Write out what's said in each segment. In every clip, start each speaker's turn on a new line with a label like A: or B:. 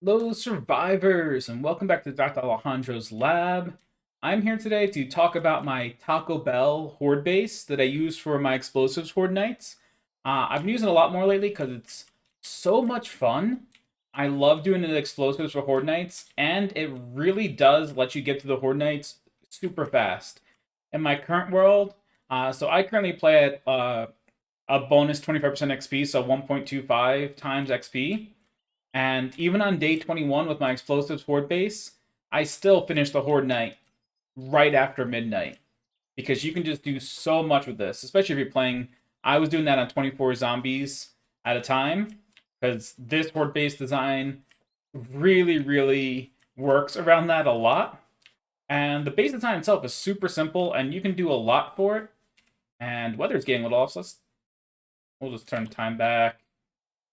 A: Hello, survivors, and welcome back to Dr. Alejandro's lab. I'm here today to talk about my Taco Bell horde base that I use for my explosives horde nights. I've been using it a lot more lately because it's so much fun. I love doing the explosives for horde nights, and it really does let you get to the horde nights super fast. In my current world, so I currently play at a bonus 25% XP, so 1.25 times XP. And even on day 21 with my explosives horde base, I still finished the horde night right after midnight because you can just do so much with this, especially if you're playing. I was doing that on 24 zombies at a time because this horde base design really works around that a lot. And the base design itself is super simple and you can do a lot for it. And weather's getting a little off, so we'll just turn time back.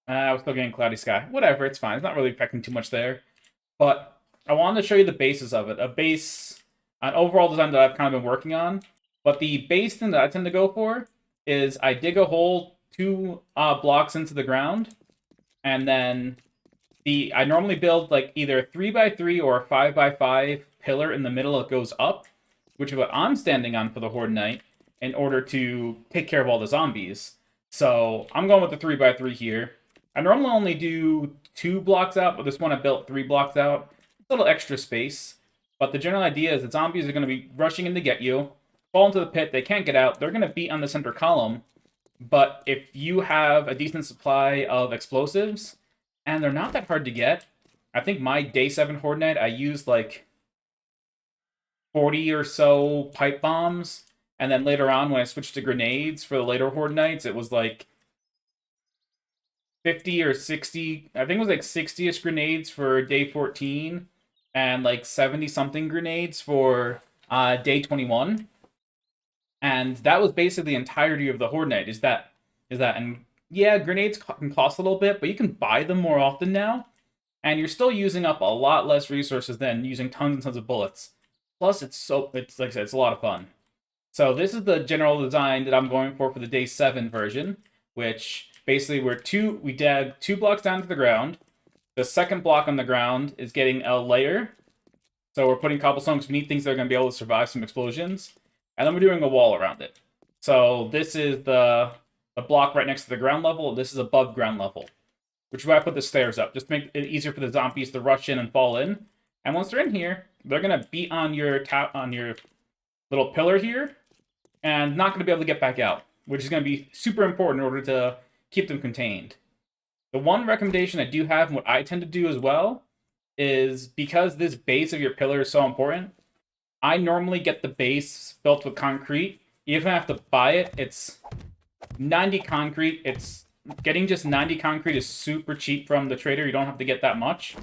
A: We're still getting cloudy sky. Whatever, it's fine. It's not really affecting too much there. But I wanted to show you the basis of it. An overall design that I've kind of been working on. But the base thing that I tend to go for is I dig a hole two blocks into the ground, and then I normally build like either a 3x3 or a 5x5 pillar in the middle that goes up, which is what I'm standing on for the Horde Night in order to take care of all the zombies. So I'm going with the 3x3 here. I normally only do 2 blocks out, but this one I built 3 blocks out. A little extra space. But the general idea is the zombies are going to be rushing in to get you, fall into the pit, they can't get out, they're going to beat on the center column. But if you have a decent supply of explosives, and they're not that hard to get, I think my day 7 Horde Night, I used like 40 or so pipe bombs. And then later on, when I switched to grenades for the later Horde Nights, it was like 50 or 60. I think it was like 60ish grenades for day 14 and like 70 something grenades for day 21. And that was basically the entirety of the Horde Night. Is that and yeah, grenades can cost a little bit, but you can buy them more often now, and you're still using up a lot less resources than using tons and tons of bullets. Plus, it's like I said, it's a lot of fun. So this is the general design that I'm going for the day 7 version, which basically we dug 2 blocks down to the ground. The second block on the ground is getting a layer, so we're putting cobblestone because we need things that are going to be able to survive some explosions, and then we're doing a wall around it. So this is the block right next to the ground level. This is above ground level, which is why I put the stairs up, just to make it easier for the zombies to rush in and fall in. And once they're in here, they're gonna beat on your little pillar here, and not gonna be able to get back out, which is gonna be super important in order to keep them contained. The one recommendation I do have, and what I tend to do as well, is because this base of your pillar is so important. I normally get the base built with concrete. Even if I have to buy it, it's 90 concrete. It's getting just 90 concrete is super cheap from the trader. You don't have to get that much.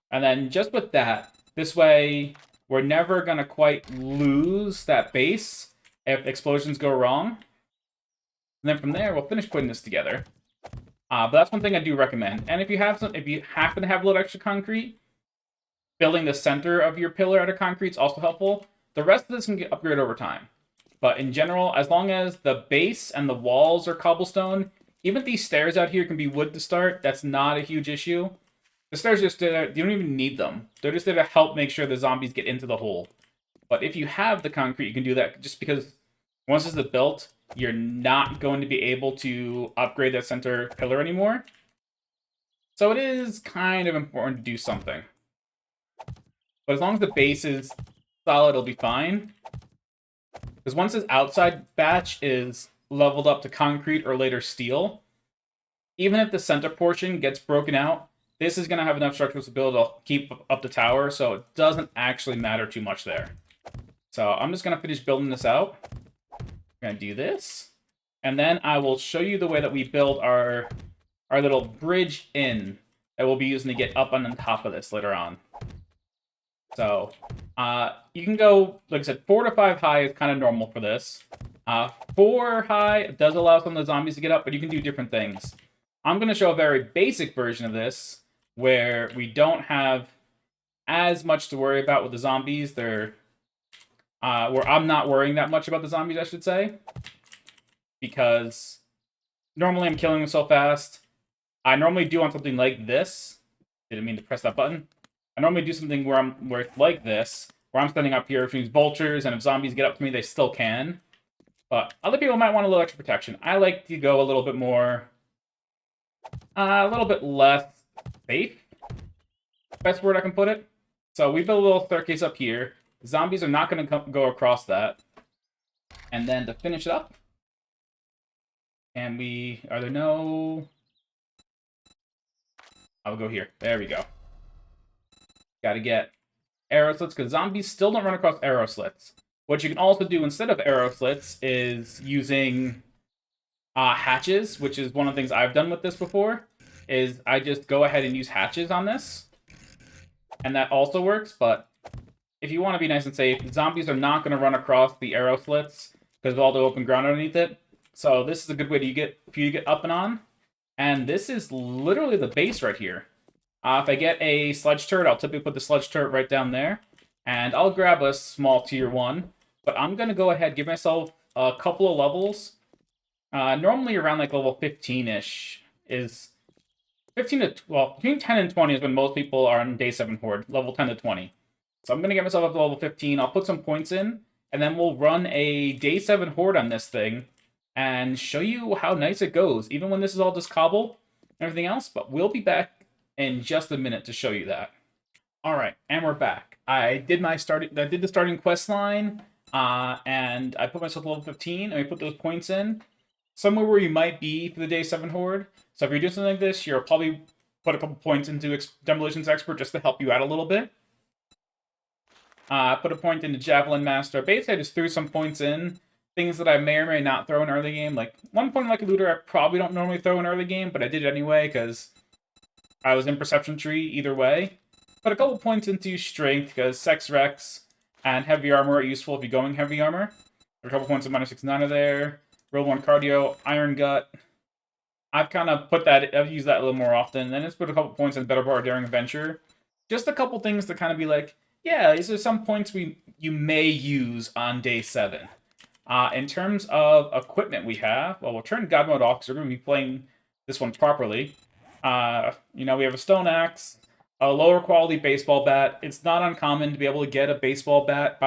A: And then just with that, this way we're never gonna quite lose that base if explosions go wrong. And then from there, we'll finish putting this together. But that's one thing I do recommend. And if you happen to have a little extra concrete, building the center of your pillar out of concrete is also helpful. The rest of this can get upgraded over time. But in general, as long as the base and the walls are cobblestone, even these stairs out here can be wood to start. That's not a huge issue. The stairs just there, you don't even need them. They're just there to help make sure the zombies get into the hole. But if you have the concrete, you can do that just because once this is built, you're not going to be able to upgrade that center pillar anymore. So it is kind of important to do something. But as long as the base is solid, it'll be fine. Because once this outside batch is leveled up to concrete or later steel, even if the center portion gets broken out, this is going to have enough structural stability to keep up the tower, so it doesn't actually matter too much there. So I'm just going to finish building this out. I'm going to do this. And then I will show you the way that we build our little bridge in that we'll be using to get up on the top of this later on. So you can go, like I said, 4 to 5 high is kind of normal for this. 4 high does allow some of the zombies to get up, but you can do different things. I'm going to show a very basic version of this, where we don't have as much to worry about with the zombies. Where I'm not worrying that much about the zombies, I should say, because normally I'm killing them so fast. I normally do on something like this, Didn't mean to press that button. I normally do something where it's like this, where I'm standing up here, which means vultures, and if zombies get up to me, they still can. But other people might want a little extra protection. I like to go a little bit more, a little bit less safe. Best word I can put it. So we built a little staircase up here. Zombies are not going to go across that. And then to finish it up, are there no... I'll go here. There we go. Got to get arrow slits, because zombies still don't run across arrow slits. What you can also do instead of arrow slits is using hatches, which is one of the things I've done with this before, is I just go ahead and use hatches on this. And that also works, but if you want to be nice and safe, zombies are not going to run across the arrow slits because of all the open ground underneath it. So this is a good way for you to get up and on. And this is literally the base right here. If I get a sledge turret, I'll typically put the sledge turret right down there. And I'll grab a small tier 1. But I'm going to go ahead, give myself a couple of levels. Normally around like level 15-ish is... 15 to... Well, between 10 and 20 is when most people are on Day 7 Horde. Level 10 to 20. So I'm going to get myself up to level 15. I'll put some points in. And then we'll run a Day 7 Horde on this thing. And show you how nice it goes. Even when this is all just cobble and everything else. But we'll be back in just a minute to show you that. Alright, and we're back. I did the starting quest line. And I put myself level 15, and we put those points in somewhere where you might be for the Day 7 Horde. So if you're doing something like this, you'll probably put a couple points into Demolitions Expert just to help you out a little bit. Put a point into Javelin Master. Basically, I just threw some points in. Things that I may or may not throw in early game. Like, one point like a looter I probably don't normally throw in early game, but I did it anyway because I was in Perception Tree either way. Put a couple points into Strength because Sex Rex and Heavy Armor are useful if you're going Heavy Armor. A couple points of -6 there. Real 1 Cardio, Iron Gut. I've used that a little more often. Then it's put a couple points in Better Bar Daring Adventure. Just a couple things to kind of be like, yeah, these are some points you may use on Day 7. In terms of equipment we have, well, we'll turn God Mode off because we're going to be playing this one properly. We have a Stone Axe, a lower quality baseball bat. It's not uncommon to be able to get a baseball bat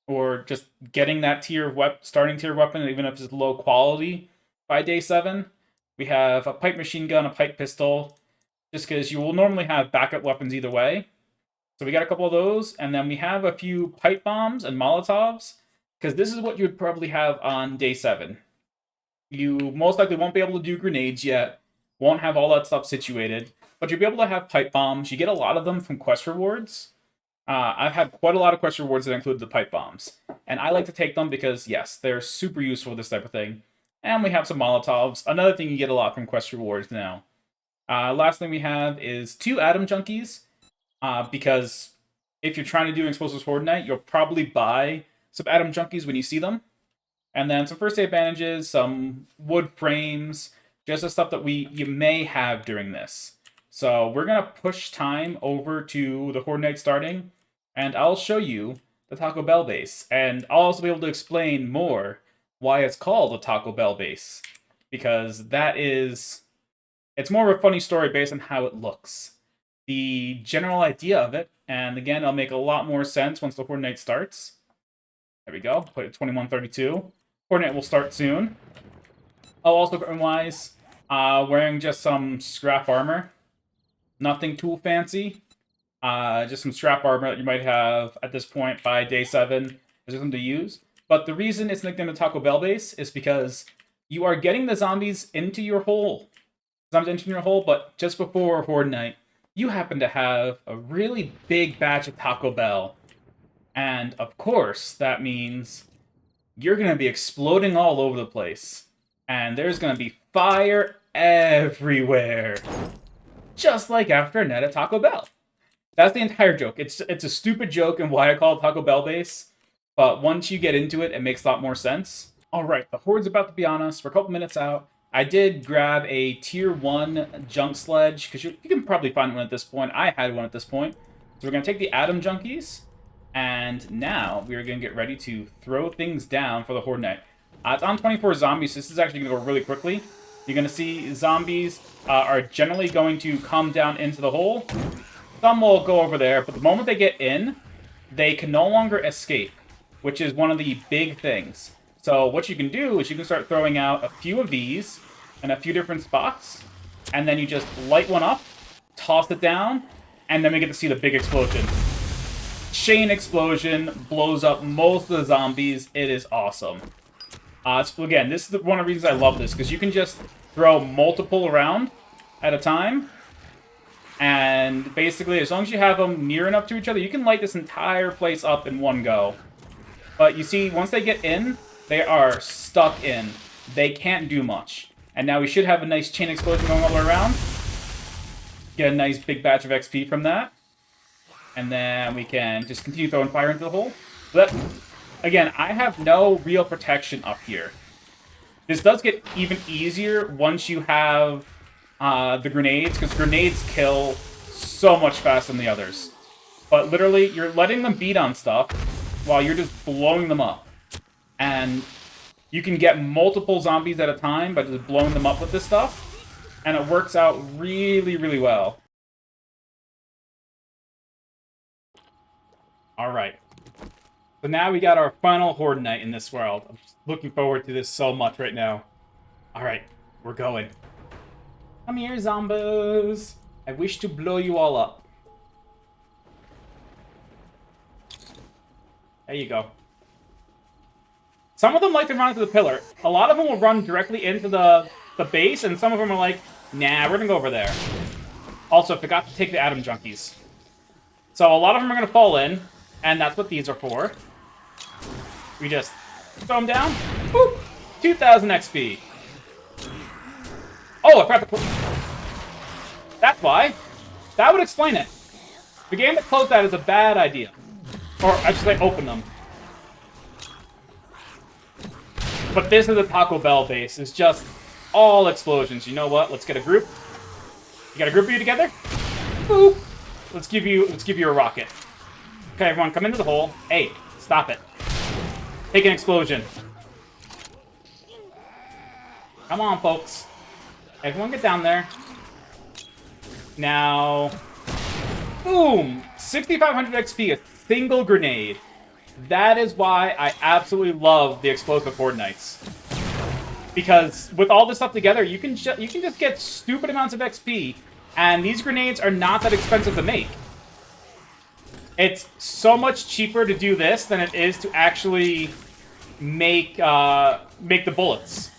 A: or just getting that starting tier weapon, even if it's low quality, by Day 7. We have a pipe machine gun, a pipe pistol, just because you will normally have backup weapons either way. So we got a couple of those, and then we have a few pipe bombs and Molotovs, because this is what you'd probably have on Day 7. You most likely won't be able to do grenades yet, won't have all that stuff situated, but you'll be able to have pipe bombs. You get a lot of them from quest rewards. I've had quite a lot of quest rewards that include the pipe bombs, and I like to take them because, yes, they're super useful for this type of thing. And we have some Molotovs, another thing you get a lot from quest rewards now. Last thing we have is 2 Atom Junkies, because if you're trying to do Explosives Horde Night, you'll probably buy some Atom Junkies when you see them. And then some first aid bandages, some wood frames, just the stuff that you may have during this. So we're going to push time over to the Horde Night starting, and I'll show you the Taco Bell base. And I'll also be able to explain more why it's called a Taco Bell base. Because it's more of a funny story based on how it looks. The general idea of it, and again, it'll make a lot more sense once the Horde Night starts. There we go, put it 2132. Horde Night will start soon. Oh, also equipment-wise, wearing just some scrap armor. Nothing too fancy. Just some scrap armor that you might have at this point by Day 7. Is something to use. But the reason it's nicknamed the Taco Bell base is because you are getting the zombies into your hole. Zombies into your hole, but just before Horde Night, you happen to have a really big batch of Taco Bell. And, of course, that means you're going to be exploding all over the place. And there's going to be fire everywhere. Just like after a night at Taco Bell. That's the entire joke. It's a stupid joke and why I call it Taco Bell base. But once you get into it, it makes a lot more sense. Alright, the Horde's about to be on us. We're a couple minutes out. I did grab a tier 1 junk sledge, because you can probably find one at this point. I had one at this point. So we're going to take the Atom Junkies, and now we're going to get ready to throw things down for the Horde Night. It's on 24 zombies, so this is actually going to go really quickly. You're going to see zombies are generally going to come down into the hole. Some will go over there, but the moment they get in, they can no longer escape, which is one of the big things. So what you can do is you can start throwing out a few of these in a few different spots, and then you just light one up, toss it down, and then we get to see the big explosion. Chain explosion blows up most of the zombies. It is awesome. So again, this is one of the reasons I love this, because you can just throw multiple around at a time, and basically, as long as you have them near enough to each other, you can light this entire place up in one go. But you see, once they get in, they are stuck in. They can't do much. And now we should have a nice chain explosion going all the way around. Get a nice big batch of XP from that. And then we can just continue throwing fire into the hole. But again, I have no real protection up here. This does get even easier once you have the grenades, because grenades kill so much faster than the others. But literally, you're letting them beat on stuff while you're just blowing them up. And you can get multiple zombies at a time by just blowing them up with this stuff. And it works out really, really well. Alright. So now we got our final Horde night in this world. I'm just looking forward to this so much right now. Alright, we're going. Come here, zombies. I wish to blow you all up. There you go. Some of them like to run into the pillar. A lot of them will run directly into the base, and some of them are like, nah, we're gonna go over there. Also, forgot to take the Atom Junkies. So a lot of them are gonna fall in, and that's what these are for. We just throw them down. Boop! 2,000 XP. Oh, I forgot to... That's why. That would explain it. The game that closed that is a bad idea. Or, I should say, open them. But this is a Taco Bell base. It's just all explosions. You know what? Let's get a group. You got a group of you together? Boop! Let's give you a rocket. Okay, everyone, come into the hole. Hey, stop it. Take an explosion. Come on, folks. Everyone get down there. Now, boom! 6,500 XP, a single grenade. That is why I absolutely love the explosive Horde Nights. Because with all this stuff together, you can just get stupid amounts of XP, and these grenades are not that expensive to make. It's so much cheaper to do this than it is to actually make the bullets.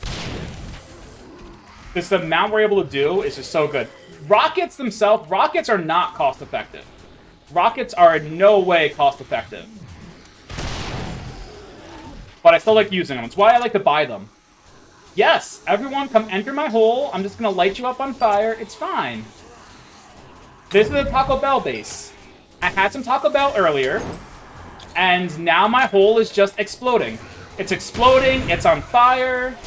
A: This the amount we're able to do is just so good. Rockets themselves, rockets are not cost effective. Rockets are in no way cost effective. But I still like using them. It's why I like to buy them. Yes, everyone come enter my hole. I'm just going to light you up on fire. It's fine. This is a Taco Bell base. I had some Taco Bell earlier. And now my hole is just exploding. It's exploding. It's on fire.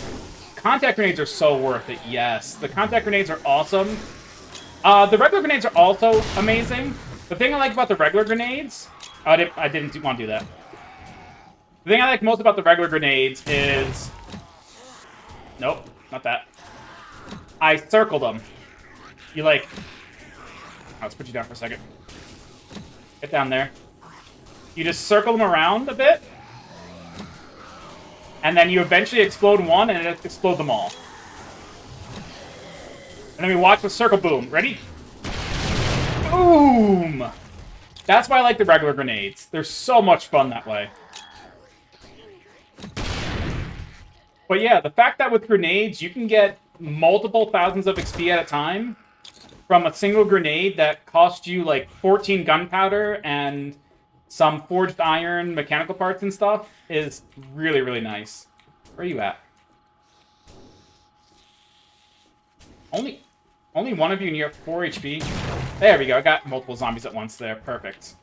A: Contact grenades are so worth it. Yes, the contact grenades are awesome. The regular grenades are also amazing. The thing I like about the regular grenades... I didn't want to do that. The thing I like most about the regular grenades is... Nope, not that. I circled them. You like... Let's put you down for a second. Get down there. You just circle them around a bit. And then you eventually explode one, and it explode them all. And then we watch the circle boom. Ready? Boom! That's why I like the regular grenades. They're so much fun that way. But yeah, the fact that with grenades, you can get multiple thousands of XP at a time from a single grenade that costs you like 14 gunpowder and some forged iron mechanical parts and stuff is really, really nice. Where are you at? Only one of you and you have 4 HP. There we go. I got multiple zombies at once there. Perfect.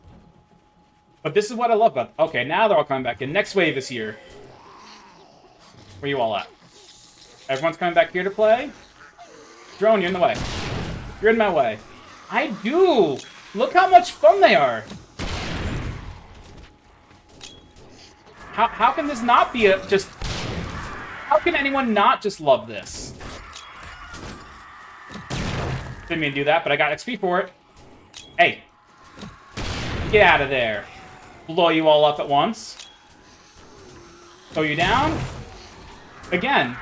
A: But this is what I love about... Okay, now they're all coming back in. Next wave is here. Where you all at? Everyone's coming back here to play? Drone, you're in the way. You're in my way. I do! Look how much fun they are! How can this not be a just... How can anyone not just love this? Didn't mean to do that, but I got XP for it. Hey. Get out of there. Blow you all up at once. Throw you down. Again,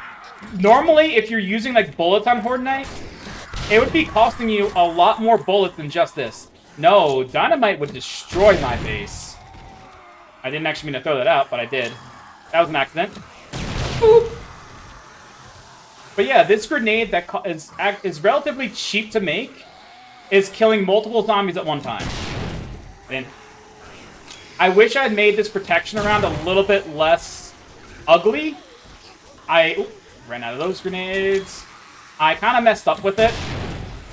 A: normally if you're using like bullets on Horde Knight, it would be costing you a lot more bullets than just this. No, dynamite would destroy my base. I didn't actually mean to throw that out, but I did. That was an accident. Boop. But yeah, this grenade that is relatively cheap to make is killing multiple zombies at one time. And I wish I had made this protection around a little bit less ugly. I ran out of those grenades. I kind of messed up with it.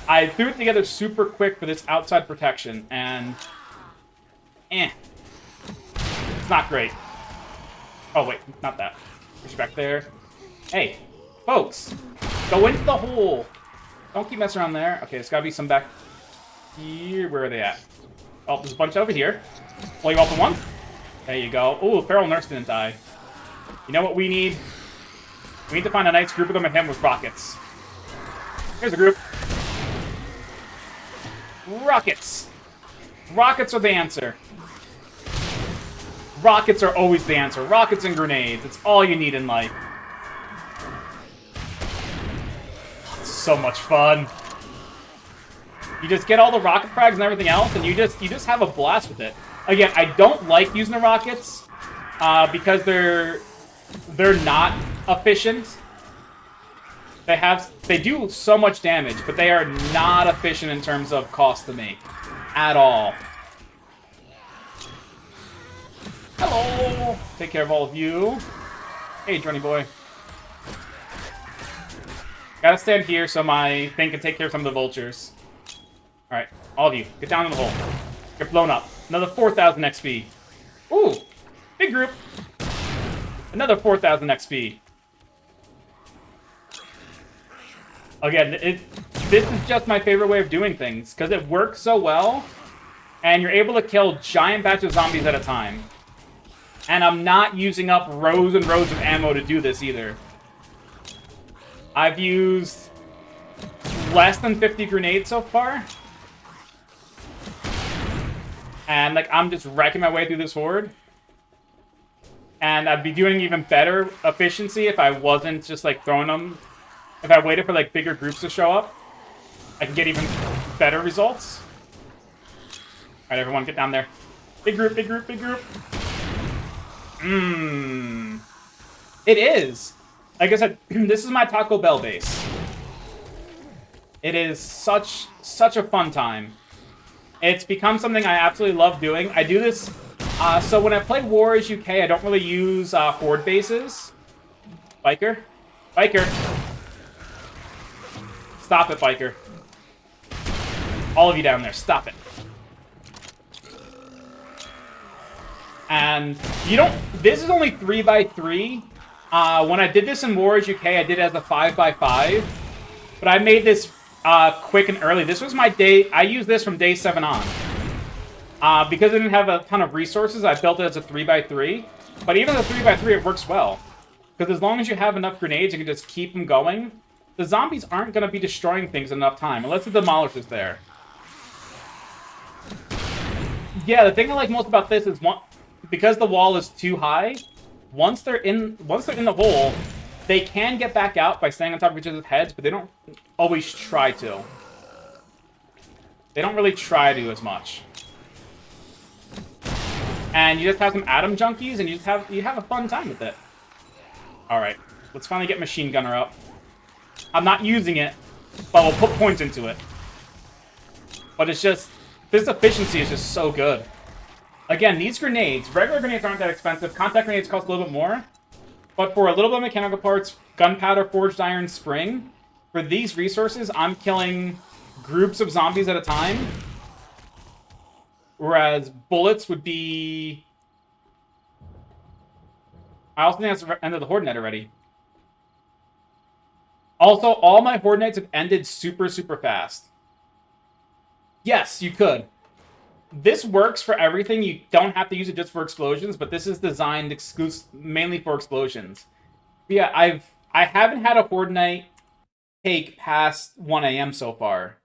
A: I threw it together super quick for this outside protection, and it's not great. Oh wait, not that. Push back there. Hey, folks, go into the hole. Don't keep messing around there. Okay, there's gotta be some back here. Where are they at? Oh, there's a bunch over here. Blow you all at once. There you go. Ooh, Feral Nurse didn't die. You know what we need? We need to find a nice group of them and hit them with rockets. Here's a group. Rockets. Rockets are the answer. Rockets are always the answer. Rockets and grenades. It's all you need in life. It's so much fun. You just get all the rocket frags and everything else, and you just have a blast with it. Again, I don't like using the rockets because they're not efficient. They do so much damage, but they are not efficient in terms of cost to make at all. Hello! Take care of all of you. Hey, Johnny boy. Gotta stand here so my thing can take care of some of the vultures. Alright, all of you, get down in the hole. Get blown up. Another 4,000 XP. Ooh, big group. Another 4,000 XP. Again, this is just my favorite way of doing things, because it works so well, and you're able to kill giant batches of zombies at a time. And I'm not using up rows and rows of ammo to do this either. I've used less than 50 grenades so far. And, like, I'm just wrecking my way through this horde. And I'd be doing even better efficiency if I wasn't just, like, throwing them. If I waited for, like, bigger groups to show up, I can get even better results. Alright, everyone, get down there. Big group, big group, big group. It is. Like I said, this is my Taco Bell base. It is such a fun time. It's become something I absolutely love doing. I do this, so when I play Warriors UK, I don't really use Horde bases. Biker? Biker. Stop it, Biker. All of you down there, stop it. And you don't... This is only 3x3. When I did this in Warriors UK, I did it as a 5x5. But I made this quick and early. This was my day... I used this from day 7 on. Because I didn't have a ton of resources, I built it as a 3x3. But even as a 3x3, it works well. Because as long as you have enough grenades, you can just keep them going. The zombies aren't going to be destroying things in enough time, unless the Demolisher's there. Yeah, the thing I like most about this is because the wall is too high, once they're in the hole, they can get back out by staying on top of each other's heads, but they don't always try to. They don't really try to as much. And you just have some Atom Junkies, and you have a fun time with it. Alright, let's finally get Machine Gunner up. I'm not using it, but we'll put points into it. But it's just... This efficiency is just so good. Again, these grenades, regular grenades aren't that expensive. Contact grenades cost a little bit more. But for a little bit of mechanical parts, gunpowder, forged iron, spring, for these resources, I'm killing groups of zombies at a time. Whereas bullets would be... I also think that's the end of the Horde Night already. Also, all my Horde Nights have ended super, super fast. Yes, you could. This works for everything. You don't have to use it just for explosions, but this is designed mainly for explosions. But yeah, I haven't had a Horde Night take past 1 AM so far.